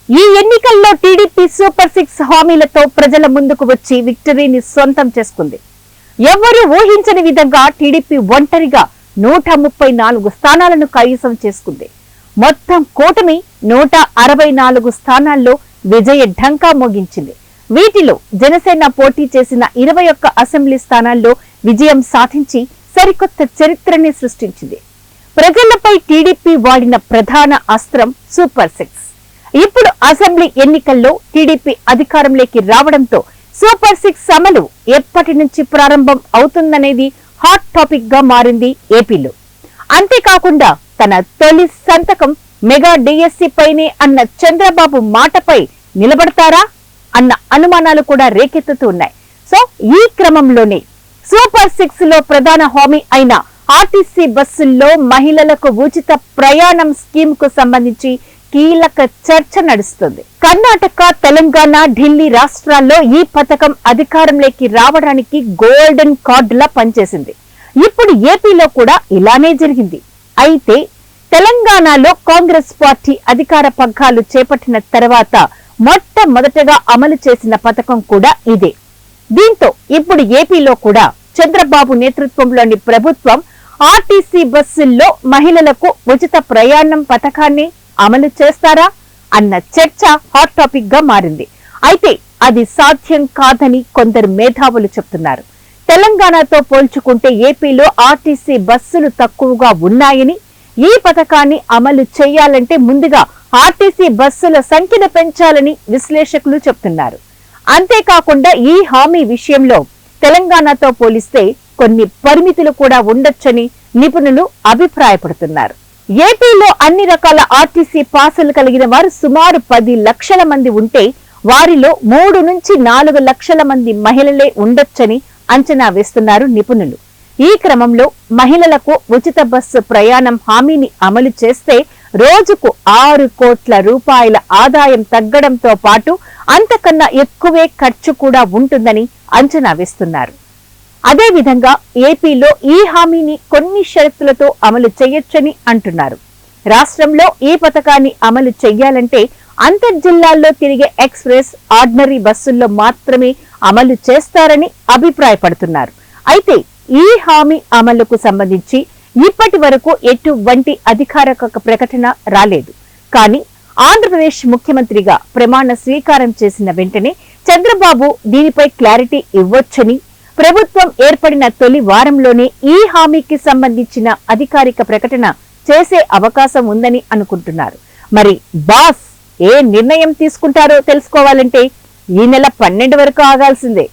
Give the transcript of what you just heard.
ఈ ఎన్నికల్లో TDP super 6 హామీలతో ప్రజల ముందుకు వచ్చి విక్టరీని సొంతం చేసుకుంది. ఎవరూ ఊహించని విధంగా టీడీపీ ఒంటరిగా 134 స్థానాలను కైవసం చేసుకుంది. మొత్తం కూటమి 164 స్థానాల్లో విజయ ఢంకా మోగించింది. వీటిలో జనసేన పోటీ చేసిన 21 అసెంబ్లీ స్థానాల్లో విజయం సాధించి సరికొత్త చరిత్రని సృష్టించింది. ప్రజలపై టీడీపీ వాడిన ప్రధాన అస్త్రం సూపర్ 6. ఇప్పుడు అసెంబ్లీ ఎన్నికల్లో టీడీపీ అధికారంలోకి రావడంతో సూపర్ 6 అమలు ఎప్పటి నుంచి ప్రారంభం అవుతుందనేది హాట్ టాపిక్ గా మారింది ఏపీలో. అంతేకాకుండా తన తొలి సంతకం మెగా డిఎస్సి పైనే అన్న చంద్రబాబు మాటపై నిలబడతారా అన్న అనుమానాలు కూడా రేకెత్తుతున్నాయి. సో ఈ క్రమంలోనే సూపర్ 6 లో ప్రధాన హామీ అయిన ఆర్టీసీ బస్సుల్లో మహిళలకు ఉచిత ప్రయాణం స్కీమ్ కు సంబంధించి కీలక చర్చ నడుస్తుంది. కర్ణాటక, తెలంగాణ, ఢిల్లీ రాష్ట్రాల్లో ఈ పథకం అధికారంలోకి రావడానికి గోల్డెన్ కార్డులా పనిచేసింది. ఇప్పుడు ఏపీలో కూడా ఇలానే జరిగింది. అయితే తెలంగాణలో కాంగ్రెస్ పార్టీ అధికార పగ్గాలు చేపట్టిన తర్వాత మొట్టమొదటగా అమలు చేసిన పథకం కూడా ఇదే. దీంతో ఇప్పుడు ఏపీలో కూడా చంద్రబాబు నేతృత్వంలోని ప్రభుత్వం ఆర్టీసీ బస్సుల్లో మహిళలకు ఉచిత ప్రయాణం పథకాన్ని అమలు చేస్తారా అన్న చర్చ హాట్ టాపిక్ గా మారింది. అయితే అది సాధ్యం కాదని కొందరు మేధావులు చెప్తున్నారు. తెలంగాణతో పోల్చుకుంటే ఏపీలో ఆర్టీసీ బస్సులు తక్కువగా ఉన్నాయని, ఈ పథకాన్ని అమలు చేయాలంటే ముందుగా ఆర్టీసీ బస్సుల సంఖ్యను పెంచాలని విశ్లేషకులు చెప్తున్నారు. అంతేకాకుండా ఈ హామీ విషయంలో తెలంగాణతో పోలిస్తే కొన్ని పరిమితులు కూడా ఉండొచ్చని నిపుణులు అభిప్రాయపడుతున్నారు. ఏపీలో అన్ని రకాల ఆర్టీసీ పాసులు కలిగిన వారు సుమారు 10 లక్షల మంది ఉంటే వారిలో 3 నుంచి 4 లక్షల మంది మహిళలే ఉండొచ్చని అంచనా వేస్తున్నారు నిపుణులు. ఈ క్రమంలో మహిళలకు ఉచిత బస్సు ప్రయాణం హామీని అమలు చేస్తే రోజుకు 6 కోట్ల రూపాయల ఆదాయం తగ్గడంతో పాటు అంతకన్నా ఎక్కువే ఖర్చు కూడా ఉంటుందని అంచనా వేస్తున్నారు. అదేవిధంగా ఏపీలో ఈ హామీని కొన్ని షరతులతో అమలు చేయొచ్చని అంటున్నారు. రాష్ట్రంలో ఈ పథకాన్ని అమలు చెయ్యాలంటే అంతర్జిల్లాల్లో తిరిగే ఎక్స్ప్రెస్, ఆర్డినరీ బస్సుల్లో మాత్రమే అమలు చేస్తారని అభిప్రాయపడుతున్నారు. అయితే ఈ హామీ అమలుకు సంబంధించి ఇప్పటి వరకు ఎటువంటి అధికారిక ప్రకటన రాలేదు. కానీ ఆంధ్రప్రదేశ్ ముఖ్యమంత్రిగా ప్రమాణ స్వీకారం చేసిన వెంటనే చంద్రబాబు దీనిపై క్లారిటీ ఇవ్వొచ్చని, ప్రభుత్వం ఏర్పడిన తొలి వారంలోనే ఈ హామీకి సంబంధించిన అధికారిక ప్రకటన చేసే అవకాశం ఉందని అనుకుంటున్నారు. మరి బాస్ ఏ నిర్ణయం తీసుకుంటారో తెలుసుకోవాలంటే ఈ నెల 12 వరకు ఆగాల్సిందే.